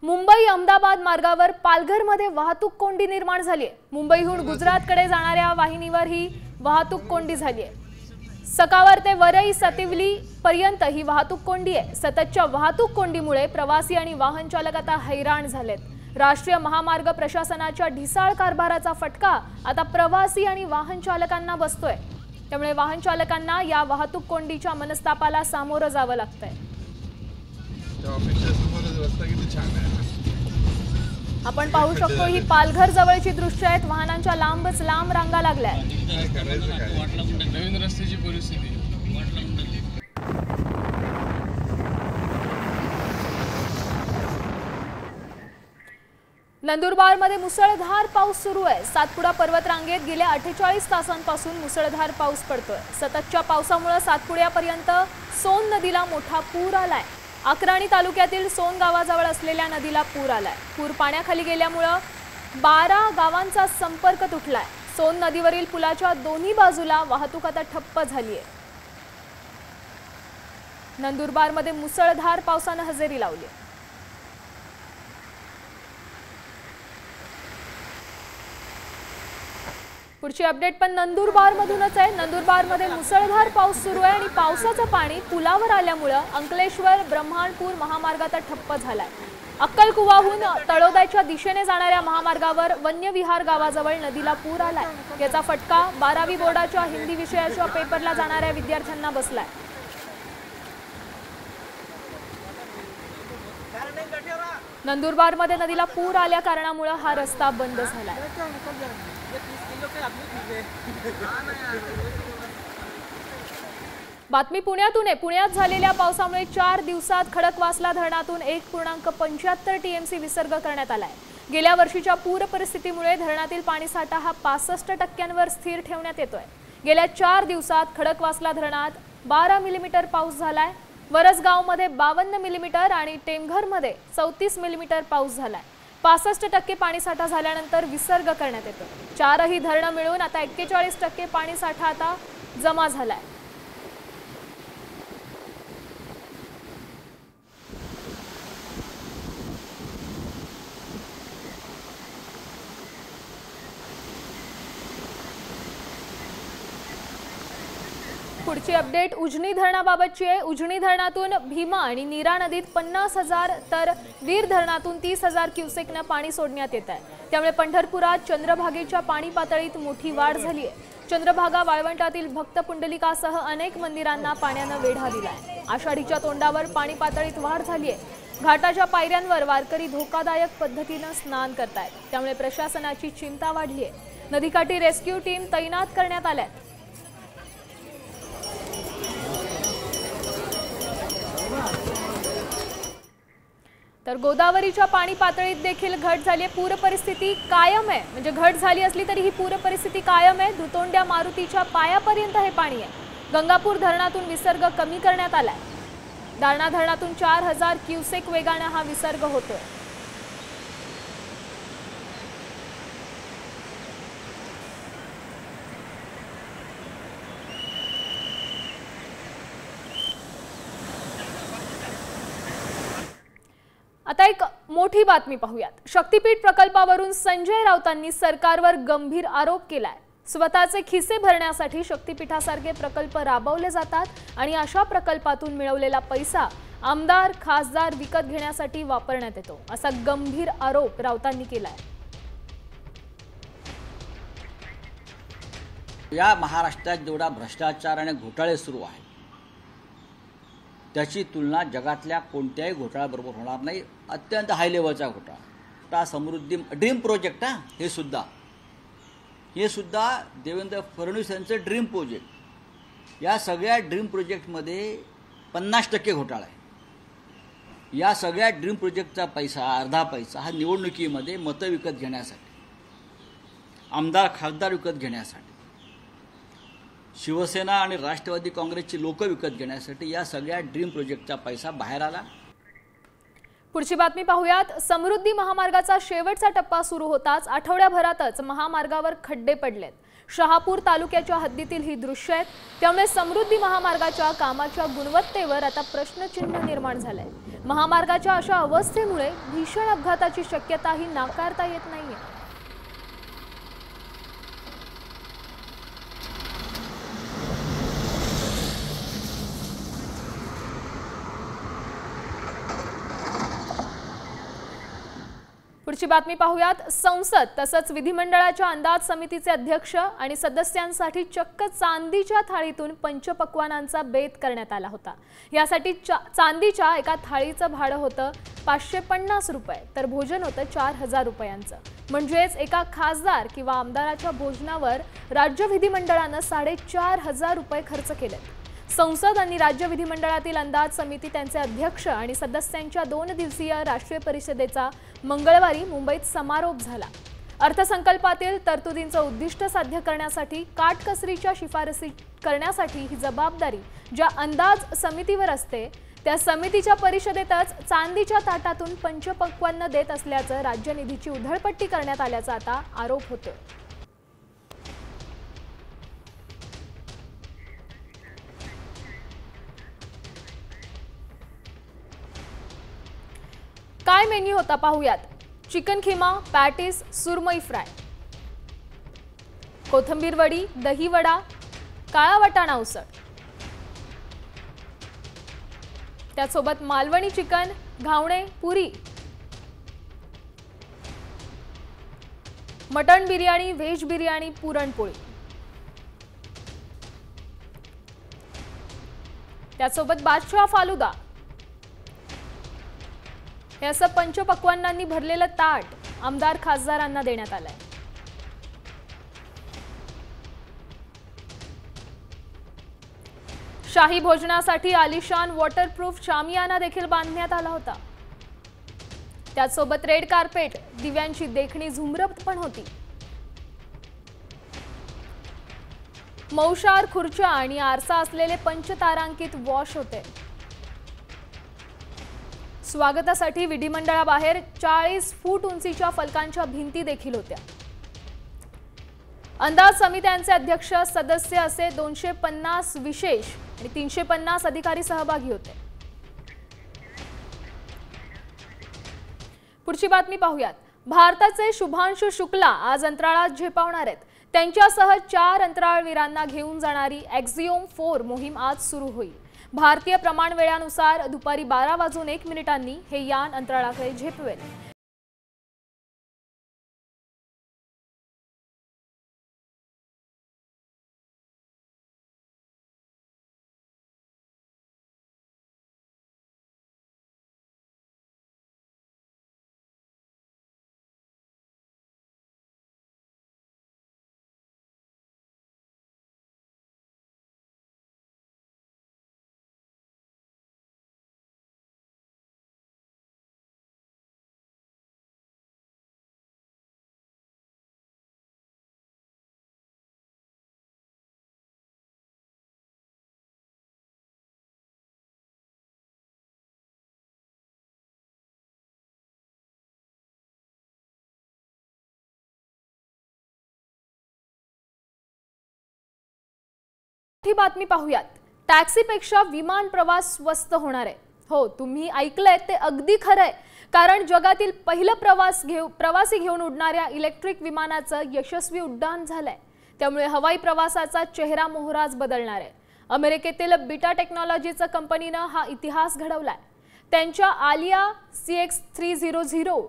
मुंबई अहमदाबाद मार्गावर पालघरमध्ये वाहतूक कोंडी निर्माण झाली आहे। मुंबईहून गुजरातकडे जाणाऱ्या वाहिनीवर ही वाहतूक कोंडी झाली आहे। सकावर ते वरई सतिवली पर्यंत ही वाहतूक कोंडी आहे। सततच्या वाहतूक कोंडीमुळे प्रवासी आणि वाहन चालक आता हैराण झालेत। राष्ट्रीय महामार्ग प्रशासनाच्या ढिसाळ कारभाराचा फटका आता प्रवासी आणि वाहन चालकांना बसतोय। त्यामुळे वाहन चालकांना या वाहतूक कोंडीच्या मनस्तापाला सामोरं जावं लागतंय। आपण पाहू शकतो ही पालघर जवळची दृश्य आहेत। वाहनांच्या लांबच लांब रांगा लागल्या आहेत। नवीन रस्त्याची परिस्थिती नंदुरबारमध्ये मुसळधार पाऊस सुरू आहे। सातपुडा पर्वतरांगेत गेल्या 48 तासांपासून मुसळधार पाऊस पडतोय। सततच्या पावसामुळे सातपुड्यापर्यंत सोन नदीला मोठा पूर आलाय। अक्राणी तालुक्यातील सोन गावाजवळ असलेल्या नदीला पूर आलाय। पूर पाण्याखाली गेल्यामुळे 12 गावांचा संपर्क तुटलाय। सोन नदीवरील पुलाच्या दोन्ही बाजूला वाहतूक आता ठप्प झाली आहे। नंदुरबारमध्ये मुसळधार पावसाने हजेरी लावली आहे। पुढची अपडेट पण नंदुरबारमधूनच आहे। नंदुरबारमध्ये मुसळधार पाऊस सुरू आहे आणि पावसाचं पाणी पुलावर आल्यामुळे अंकलेश्वर ब्रह्मणपूर महामार्ग आता ठप्प झालाय। अक्कलकुवाहून तळोद्याच्या दिशेने जाणाऱ्या महामार्गावर वन्यविहार गावाजवळ नदीला पूर आलाय। याचा फटका 12वी बोर्डाच्या हिंदी विषयाच्या पेपरला जाणाऱ्या विद्यार्थ्यांना बसलाय। नंदुरबारमध्ये नदीला पूर आल्या कारणामुळे हा रस्ता बंद झालाय। बातमी पुण्यातून आहे। पुण्यात झालेल्या पावसामुळे 4 दिवसात खडकवासला धरणातून 1.75 टीएमसी विसर्ग करण्यात आलाय। गेल्या वर्षीच्या पूर परिस्थितीमुळे धरणातील पाणीसाठा हा 65% स्थिर ठेवण्यात येतोय। गेल्या 4 दिवसात खडकवासला धरणात 12 मिलीमीटर पाऊस झालाय। वरसगावमध्ये 52 मिलीमीटर आणि टेमघरमध्ये 34 मिलीमीटर पाऊस झालाय। 65% पाणीसाठा झाल्यानंतर विसर्ग करण्यात येतो। 4ही धरणं मिळून आता 41% पाणीसाठा आता जमा झालाय। पुढची अपडेट उजनी धरणाबाबतची आहे। उजनी धरणातून भीमा आणि नीरा नदीत 50,000 तर वीर धरणातून 30,000 क्युसेकने पाणी सोडण्यात येत आहे। त्यामुळे पंढरपुरात चंद्रभागेच्या पाणी पातळीत मोठी वाढ झाली आहे। चंद्रभागा वाळवंटातील भक्त पुंडलिकासह अनेक मंदिरांना पाण्याने वेढा दिलाय। आषाढीच्या तोंडावर पाणी पातळीत वाढ झाली आहे। घाटाच्या पायऱ्यांवर वारकरी धोकादायक पद्धतीने स्नान करतायत। त्यामुळे प्रशासनाची चिंता वाढली आहे। नदीकाठी रेस्क्यू टीम तैनात करण्यात आल्या। तर गोदावरीच्या पाणी पातळीत देखील घट झाली आहे। पूर परिस्थिती कायम आहे। म्हणजे घट झाली असली तरी ही पूर परिस्थिती कायम आहे। दुतोंड्या मारुतीच्या पायापर्यंत हे पाणी आहे। गंगापूर धरणातून विसर्ग कमी करण्यात आलाय। दारणा धरणातून 4000 क्युसेक वेगाने हा विसर्ग होतोय। आता एक मोठी बातमी पाहूयात। शक्तीपीठ प्रकल्पावरून संजय राऊतांनी सरकारवर गंभीर आरोप केलाय। स्वतःचे खिसे भरण्यासाठी शक्तीपीठासारखे प्रकल्प राबवले जातात आणि अशा प्रकल्पातून मिळवलेला पैसा आमदार खासदार विकत घेण्यासाठी वापरण्यात येतो, असा गंभीर आरोप राऊतांनी केलाय। या महाराष्ट्रात जेवढा भ्रष्टाचार आणि घोटाळे सुरू आहेत त्याची तुलना जगातल्या कोणत्याही घोटाळ्याबरोबर होणार नाही। अत्यंत हाय लेवलचा घोटाळा समृद्धी ड्रीम प्रोजेक्ट हे सुद्धा देवेंद्र फडणवीस यांचं ड्रीम प्रोजेक्ट। या सगळ्या ड्रीम प्रोजेक्टमध्ये 50% घोटाळा आहे। या सगळ्या ड्रीम प्रोजेक्टचा पैसा अर्धा पैसा हा निवडणुकीमध्ये मतं विकत घेण्यासाठी, आमदार खासदार विकत घेण्यासाठी, शिवसेना आणि राष्ट्रवादी काँग्रेसची लोक विकत घेण्यासाठी या सगळ्या ड्रीम प्रोजेक्टचा पैसा बाहेर आला। पुढची बातमी पाहूयात। समृद्धी महामार्गाचा शेवटचा टप्पा सुरू होताच आठवड्याभरातच महामार्गावर खड्डे पडलेत। शहापूर तालुक्याच्या हद्दीतील ही दृश्य आहेत। त्यामुळे समृद्धी महामार्गाच्या कामाच्या गुणवत्तेवर आता प्रश्नचिन्ह निर्माण झालंय। महामार्गाच्या अशा अवस्थेमुळे भीषण अपघाताची शक्यताही नाकारता येत नाहीये. पुढची बातमी पाहूयात. संसद तसंच विधिमंडळाच्या अंदाज समितीचे अध्यक्ष आणि सदस्यांसाठी चक्क चांदीच्या थाळीतून पंचपक्वानांचा बेत करण्यात आला होता. यासाठी चांदीच्या एका थाळीचं भाडं होतं 550 रुपये तर भोजन होतं 4000 रुपयांचं. म्हणजेच एका खासदार किंवा आमदाराच्या भोजनावर राज्य विधिमंडळानं 4500 रुपये खर्च केले. संसद आणि राज्य विधिमंडळातील अंदाज समिती त्यांचे अध्यक्ष आणि सदस्यांच्या 2 दिवसीय राष्ट्रीय परिषदेचा मंगळवारी मुंबईत समारोप झाला. अर्थसंकल्पातील तरतुदींचं उद्दिष्ट साध्य करण्यासाठी काटकसरीच्या शिफारसी करण्यासाठी ही जबाबदारी ज्या अंदाज समितीवर असते त्या समितीच्या परिषदेतच चांदीच्या ताटातून पंचपक्वान्न देत असल्याचं राज्य निधीची उधळपट्टी करण्यात आल्याचा आता आरोप होतो. काय मेन्यू होता पाहूयात. चिकन खिमा, पॅटीस, सुरमई फ्राय, कोथिंबीर वडी, दही वडा, काळा वाटाणा उसळ, त्यासोबत मालवणी चिकन, घावणे, पुरी, मटण बिर्याणी, व्हेज बिर्याणी, पुरणपोळी, त्यासोबत बादशाह फालुदा. हे असं पंचपक्वान्नांनी भरलेलं ताट आमदार खासदारांना देण्यात आलंय. शाही भोजनासाठी आलिशान वॉटरप्रूफ शामियाना देखील बांधण्यात आला होता. त्यासोबत रेड कार्पेट, दिव्यांची देखणी झुंबरत पण होती. मौशार खुर्च्या आणि आरसा असलेले पंचतारांकित वॉश होते. स्वागतासाठी विधिमंडळाबाहेर 40 फूट उंचीच्या फलकांच्या भिंती देखील होत्या. अंदाज समित्यांचे अध्यक्ष, सदस्य असे 250 विशेष आणि 350 अधिकारी सहभागी होते. पुढची बातमी पाहूयात. भारताचे शुभांशु शुक्ला आज अंतराळात झेपावणार आहेत. त्यांच्यासह 4 अंतराळवीरांना घेऊन जाणारी एक्झिओम 4 मोहीम आज सुरू होईल. भारतीय प्रमाण वेळानुसार दुपारी 12:01 हे यान अंतराळाकडे झेपवेल. ही बातमी पाहूयात. टॅक्सीपेक्षा विमान प्रवास स्वस्त होणार आहे. हो, तुम्ही ऐकलंय ते अगदी खरं आहे. कारण जगातील पहिलं प्रवासी घेऊन उडणाऱ्या इलेक्ट्रिक विमानाचं यशस्वी उड्डाण झालंय. त्यामुळे हवाई प्रवासाचा चेहरा मोहराच बदलणार आहे. अमेरिकेतील बीटा टेक्नॉलॉजीच्या कंपनीनं हा इतिहास घडवलाय. त्यांच्या आलिया CX-300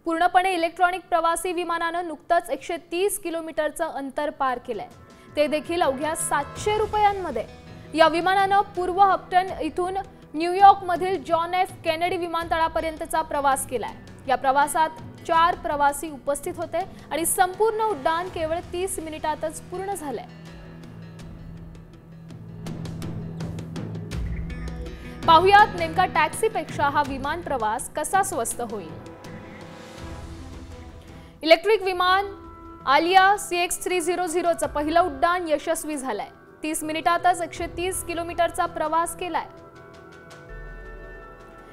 पूर्णपणे इलेक्ट्रॉनिक प्रवासी विमानानं नुकतंच 130 किलोमीटरचं अंतर पार केलंय. ते देखील अवघ्या 700 रुपयांमध्ये. या विमानानं पूर्व हप्टन इथून न्यूयॉर्क मधील जॉन एफ केनेडी विमानतळापर्यंतचा प्रवास केलाय. या प्रवासात 4 प्रवासी उपस्थित होते आणि संपूर्ण उड्डाण केवळ 30 मिनिटातच पूर्ण झालंय. पाहुयात नेमका टॅक्सीपेक्षा हा विमान प्रवास कसा स्वस्त होईल. इलेक्ट्रिक विमान आलिया CX-300चं पहिलं उड्डाण यशस्वी झालंय. 30 मिनिटातच 130 किलोमीटरचा प्रवास केलाय.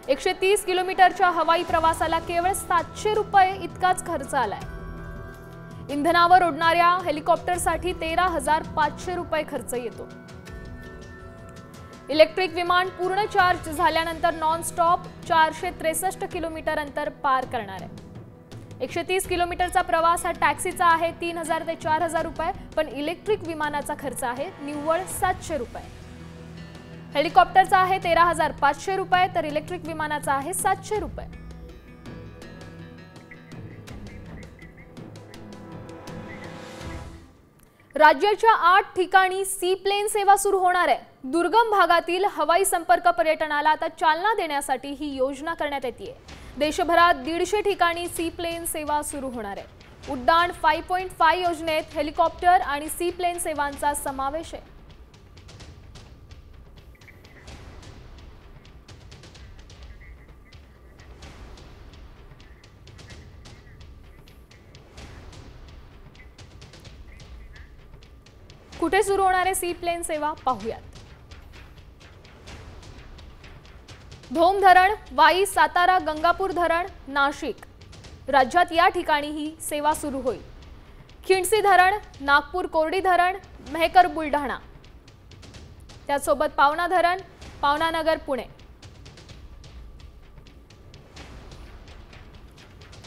130 किलोमीटरच्या हवाई प्रवासाला केवळ 700 रुपये इतकाच खर्च आलाय. इंधनावर उडणाऱ्या हेलिकॉप्टरसाठी 13,500 रुपये खर्च येतो. इलेक्ट्रिक विमान पूर्ण चार्ज झाल्यानंतर नॉन स्टॉप 463 किलोमीटर अंतर पार करणार आहे. 130 किलोमीटरचा प्रवास हा टॅक्सीचा आहे 3000 ते 4000 रुपये, पण इलेक्ट्रिक विमानाचा खर्च आहे निव्वळ 700 रुपये. हेलिकॉप्टरचा आहे 13500 रुपये, तर इलेक्ट्रिक विमानाचा आहे 700 रुपये. राज्याच्या 8 ठिकाणी सी प्लेन सेवा सुरू होणार आहे. दुर्गम भागातील हवाई संपर्क पर्यटनाला आता चालना देण्यासाठी ही योजना करण्यात येते. देशभरात 150 ठिकाणी सी प्लेन सेवा सुरू होणार आहे. उड्डाण 5.5 योजनेत हेलिकॉप्टर आणि सी प्लेन सेवांचा समावेश आहे. कुठे सुरू होणार आहे सी प्लेन सेवा पाहूयात. धोम धरण, वाई, सातारा, गंगापूर धरण, नाशिक राज्यात या ठिकाणी ही सेवा सुरू होईल. खिंडसी धरण, नागपूर कोरडी धरण, मेहकर बुलढाणा, त्यासोबत पावना धरण, पावनानगर पुणे,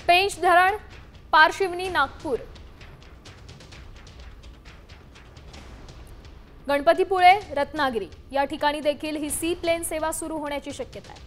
पेंच धरण, पारशिवनी नागपूर, गणपतीपुळे, रत्नागिरी या ठिकाणी देखील ही सी प्लेन सेवा सुरू होण्याची शक्यता आहे.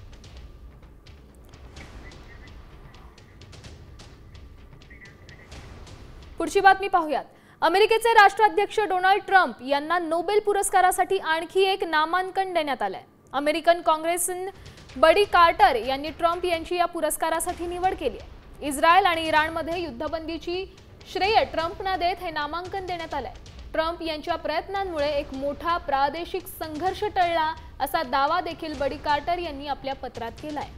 पुढची बातमी पाहूयात. अमेरिकेचे राष्ट्राध्यक्ष डोनाल्ड ट्रम्प यांना नोबेल पुरस्कारासाठी आणखी एक नामांकन देण्यात आलंय. अमेरिकन काँग्रेसन बडी कार्टर यांनी ट्रम्प यांची या पुरस्कारासाठी निवड केली आहे. इस्रायल आणि इराणमध्ये युद्धबंदीची श्रेय ट्रम्पना देत हे नामांकन देण्यात आलंय. ट्रम्प यांच्या प्रयत्नांमुळे एक मोठा प्रादेशिक संघर्ष टळला असा दावा देखील बडी कार्टर यांनी आपल्या पत्रात केलाय.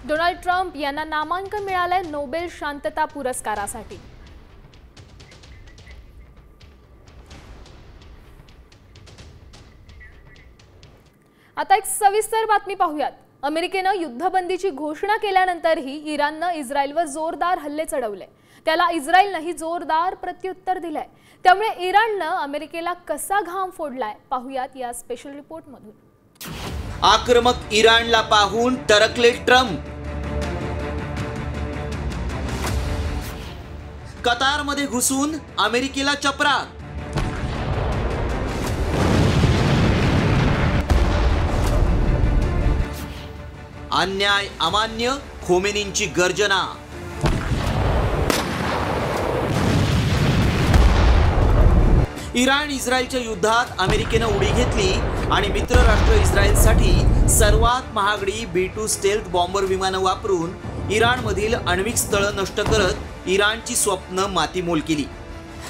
डोनाल्ड ट्रम्प यांना नामांकन मिळालंय नोबेल शांतता पुरस्कारासाठी. आता एक सविस्तर बातमी पाहूयात. अमेरिकेनं युद्धबंदीची घोषणा केल्यानंतरही इराणनं इस्रायलवर जोरदार हल्ले चढवले. त्याला इस्रायलनंही जोरदार प्रत्युत्तर दिलंय. त्यामुळे इराणनं अमेरिकेला कसा घाम फोडलाय पाहूयात या स्पेशल रिपोर्टमधून. आक्रमक इराणला पाहून टरकले ट्रम्प. कतारमध्ये घुसून अमेरिकेला चपराक. अन्याय अमान्य, खोमेनींची गर्जना. इराण इस्रायलच्या युद्धात अमेरिकेनं उडी घेतली आणि मित्र राष्ट्र इस्रायलसाठी सर्वात महागडी B-2 स्टेल्थ बॉम्बर विमानं वापरून इराणमधील आण्विक स्थळं नष्ट करत इराणची स्वप्न मातीमोल केली.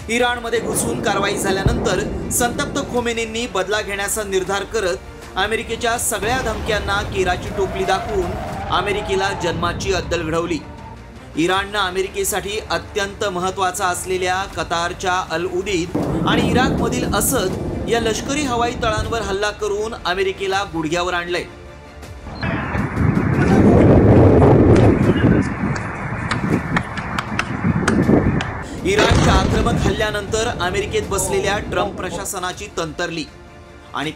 इराणमध्ये घुसून कारवाई झाल्यानंतर संतप्त खोमेनींनी बदला घेण्याचा निर्धार करत अमेरिकेच्या सगळ्या धमक्यांना केराची टोपली दाखवून अमेरिकेला जन्माची अद्दल घडवली. इराणनं अमेरिकेसाठी अत्यंत महत्त्वाचा असलेल्या कतारच्या अल उदीद आणि इराकमधील असद या लष्करी हवाई तळांवर हल्ला करून अमेरिकेला गुडघ्यावर आणलंय. इराणच्या आक्रमक हल्ल्यानंतर अमेरिकेत बसलेल्या ट्रम्प प्रशासनाची तंतरली आणि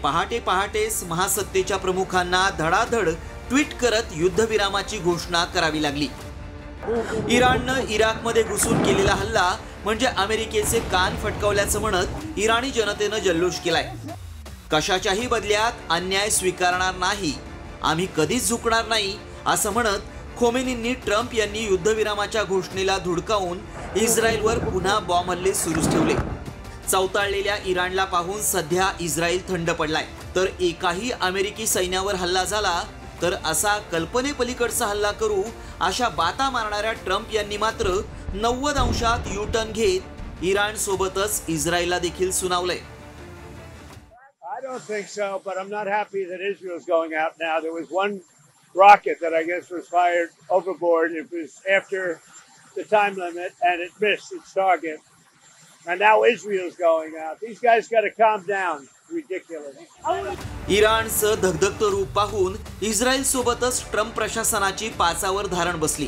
पहाटेच महासत्तेच्या प्रमुखांना धडाधड ट्विट करत युद्धविरामाची घोषणा करावी लागली. इराणनं इराकमध्ये घुसून केलेला हल्ला म्हणजे अमेरिकेचे कान फटकावल्याचं म्हणत इराणी जनतेनं जल्लोष केलाय. कशाच्याही बदल्यात अन्याय स्वीकारणार नाही, आम्ही कधीच झुकणार नाही असं म्हणत खोमेनींनी ट्रम्प यांनी युद्धविरामाच्या घोषणेला धुडकावून इस्रायलवर पुन्हा बॉम्ब हल्ले सुरूच ठेवले. चवताळलेल्या इराणला पाहून सध्या इस्रायल थंड पडलाय. तर एकाही अमेरिकी सैन्यावर हल्ला झाला तर असा कल्पनेपलीकडचा हल्ला करू अशा बाता मारणाऱ्या ट्रम्प यांनी मात्र 90 अंशात यू-टर्न घेत इराण सोबतच इस्रायलला देखील सुनावलंय. I don't think so, but I'm not happy that Israel's going out now. There was one rocket that I guess was fired overboard. It was after the time limit and it missed its target. And now Israel's going out. These guys got to calm down. Ridiculous. इराणचं धगधगतं रूप पाहून Israel सोबतच Trump प्रशासनाची पाचावर धारण बसली.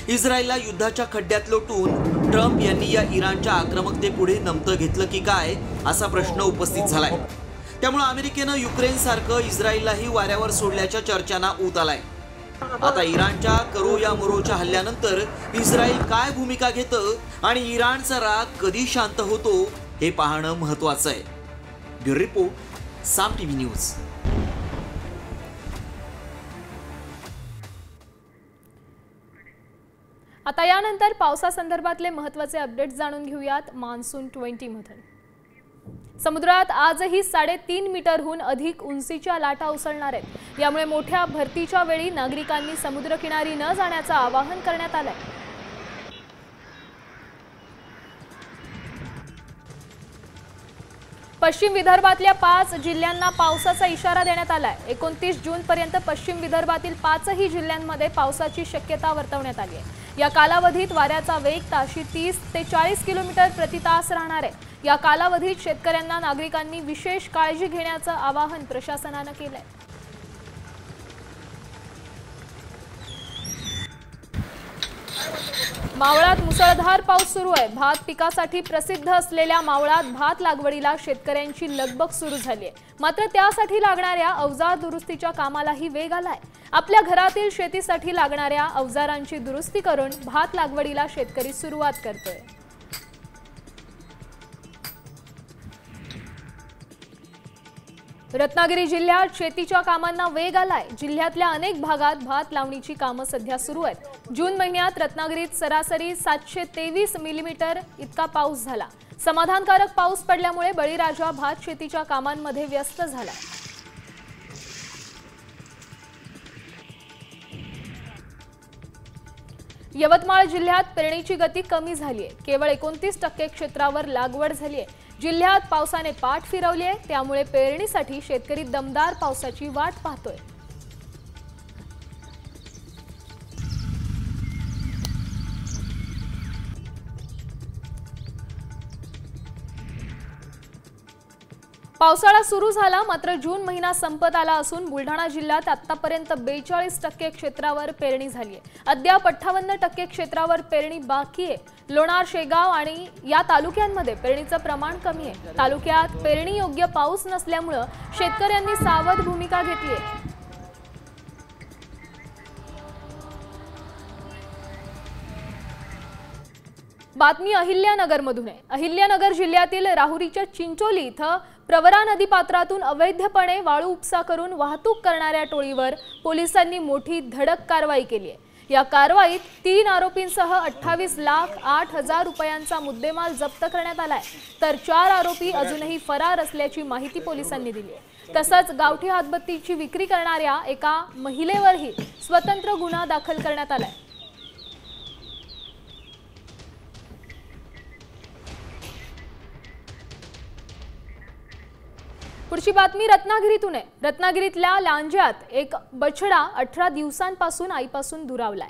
इस्रायलला युद्धाच्या खड्ड्यात लोटून Trump यांनी या इराणच्या आक्रमकतेपुढे नमतं घेतलं की काय असा प्रश्न उपस्थित झालाय। त्यामुळे अमेरिकेनं युक्रेनसारखं इस्रायललाही वाऱ्यावर सोडल्याच्या चर्चांना ऊत आलाय। आता इराणच्या करो या मरोच्या हल्ल्यानंतर इस्रायल काय भूमिका घेतं आणि इराणचा राग कधी शांत होतो हे पाहणं महत्त्वाचं आहे। ब्युरो रिपोर्ट, साम टीव्ही न्यूज। आता यानंतर पावसासंदर्भातले महत्त्वाचे अपडेट्स जाणून घेऊयात मान्सून 20 मधून। समुद्रात आजही 3.5 मीटरहून अधिक उंचीच्या लाटा उसळणार आहेत। यामुळे मोठ्या भरतीच्या वेळी नागरिकांनी समुद्रकिनारी न जाण्याचं आवाहन करण्यात आलंय। पश्चिम विदर्भातल्या 5 जिल्ह्यांना पावसाचा इशारा देण्यात आलाय। 29 जून पर्यंत पश्चिम विदर्भातील 5ही जिल्ह्यांमध्ये पावसाची शक्यता वर्तवण्यात आली आहे। या कालावधीत वाऱ्याचा वेग ताशी 30 ते 40 किलोमीटर प्रति तास राहणार आहे। या कालावधीत शेतकऱ्यांना नागरिकांनी विशेष काळजी घेण्याचं आवाहन प्रशासनानं केलंय। मावळात मुसळधार पाऊस सुरू आहे। भात पिकासाठी प्रसिद्ध असलेल्या मावळात भात लागवडीला शेतकऱ्यांची लगबग सुरू झाली आहे। मात्र त्यासाठी लागणाऱ्या अवजार दुरुस्तीच्या कामालाही वेग आलाय। आपल्या घरातील शेतीसाठी लागणाऱ्या अवजारांची दुरुस्ती करून भात लागवडीला शेतकरी सुरुवात करतोय। रत्नागिरी जिल्ह्यात शेतीच्या कामांना वेग आलाय। जिल्ह्यातल्या अनेक भागात भात लावणीची कामं सध्या सुरू आहेत। जून महिन्यात रत्नागिरीत सरासरी 723 मिलीमीटर इतका पाऊस झाला। समाधानकारक पाऊस पडल्यामुळे बळीराजा भात शेतीच्या कामांमध्ये व्यस्त झाला। यवतमाळ जिल्ह्यात पेरणीची गती कमी झाली आहे। केवळ 29% क्षेत्रावर लागवड झाली आहे। जिल्ह्यात पावसाने पाठ फिरवली आहे। त्यामुळे पेरणीसाठी शेतकरी दमदार पावसाची वाट पाहतोय। पावसाळा सुरू झाला, मात्र जून महिना संपत आला असून बुलढाणा जिल्ह्यात आतापर्यंत 42% क्षेत्रावर पेरणी झाली आहे। अद्याप 58% क्षेत्रावर पेरणी बाकी आहे। लोणार, शेगाव आणि या तालुक्यांमध्ये पेरणीचं प्रमाण कमी आहे। तालुक्यात पेरणी योग्य पाऊस नसल्यामुळे शेतकऱ्यांनी सावध भूमिका घेतली आहे। बातमी अहिल्यानगरमधून आहे। अहिल्यानगर जिल्ह्यातील राहुरीच्या चिंचोली इथं प्रवरा नदी पात्रातून अवैधपणे वाळू उपसा करून वाहतूक करणाऱ्या टोळीवर पोलिसांनी मोठी धडक कारवाई केली आहे। या कारवाईत 3 आरोपींसह 28,08,000 रुपयांचा मुद्देमाल जप्त करण्यात आलाय। तर 4 आरोपी अजूनही फरार असल्याची माहिती पोलिसांनी दिली आहे। तसंच गावठी हातबत्तीची विक्री करणाऱ्या एका महिलेवरही स्वतंत्र गुन्हा दाखल करण्यात आलाय। पुढची बातमी रत्नागिरीतून आहे। रत्नागिरीतल्या लांज्यात एक बछडा 18 दिवसांपासून आईपासून दुरावलाय।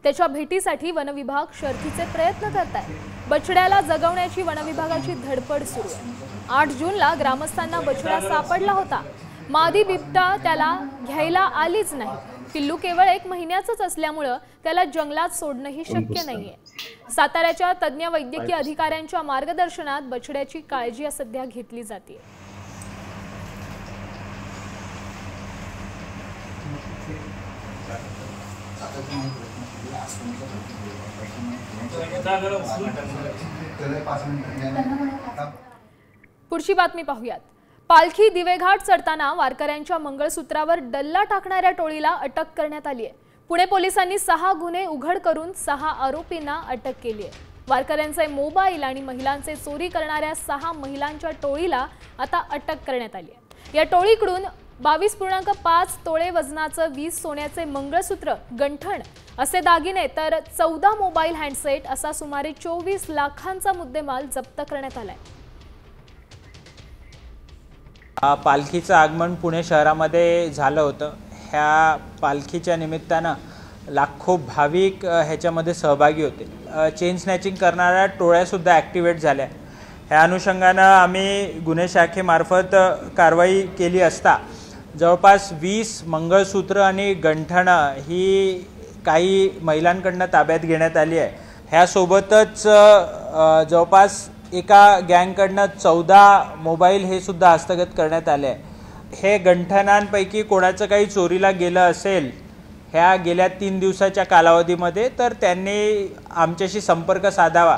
त्याच्या भेटीसाठी वनविभाग शर्थीचे प्रयत्न करत आहे। बछड्याला जगवण्याची वनविभागाची धडपड सुरू आहे। 8 जूनला ग्रामस्थांना बछडा सापडला होता। मादी बिबटा त्याला घ्यायला आलीच नाही। पिल्लू केवळ 1 महिन्याचंच असल्यामुळे त्याला जंगलात सोडणंही शक्य नाहीये। साताऱ्याच्या तज्ञ वैद्यकीय अधिकाऱ्यांच्या मार्गदर्शनात बछड्याची काळजी सध्या घेतली जाते। पुढची बातमी पाहूयात। पालखी दिवेघाट चढताना वारकऱ्यांच्या मंगळसूत्रावर डल्ला टाकणाऱ्या टोळीला अटक करण्यात आली आहे। पुणे पोलिसांनी 6 गुन्हे उघड करून 6 आरोपींना अटक केली आहे। वारकऱ्यांचे मोबाईल आणि महिलांचे चोरी करणाऱ्या 6 महिलांच्या टोळीला आता अटक करण्यात आली आहे। या टोळीकडून 22.5 तोळे वजनाचं 20 सोन्याचे मंगळसूत्र, गंठण असे दागिने तर 14 मोबाईल हँडसेट असा सुमारे 24 लाखांचा मुद्देमाल जप्त करण्यात आलाय। पालखीचं आगमन पुणे शहरामध्ये झालं होतं। ह्या पालखीच्या निमित्तानं लाखो भाविक ह्याच्यामध्ये सहभागी होते। चेन स्नॅचिंग करणाऱ्या टोळ्यासुद्धा ॲक्टिवेट झाल्या। ह्या अनुषंगानं आम्ही गुन्हे शाखेमार्फत कारवाई केली असता जवळपास 20 मंगळसूत्र आणि गंठणं ही काही महिलांकडनं ताब्यात घेण्यात आली आहे. ह्यासोबतच जवळपास एका गँगकडनं 14 मोबाईल हे सुद्धा हस्तगत करण्यात आले आहे. हे गंठनांपैकी कोणाचं काही चोरीला गेलं असेल ह्या गेल्या 3 दिवसाच्या कालावधीमध्ये तर त्यांनी आमच्याशी संपर्क साधावा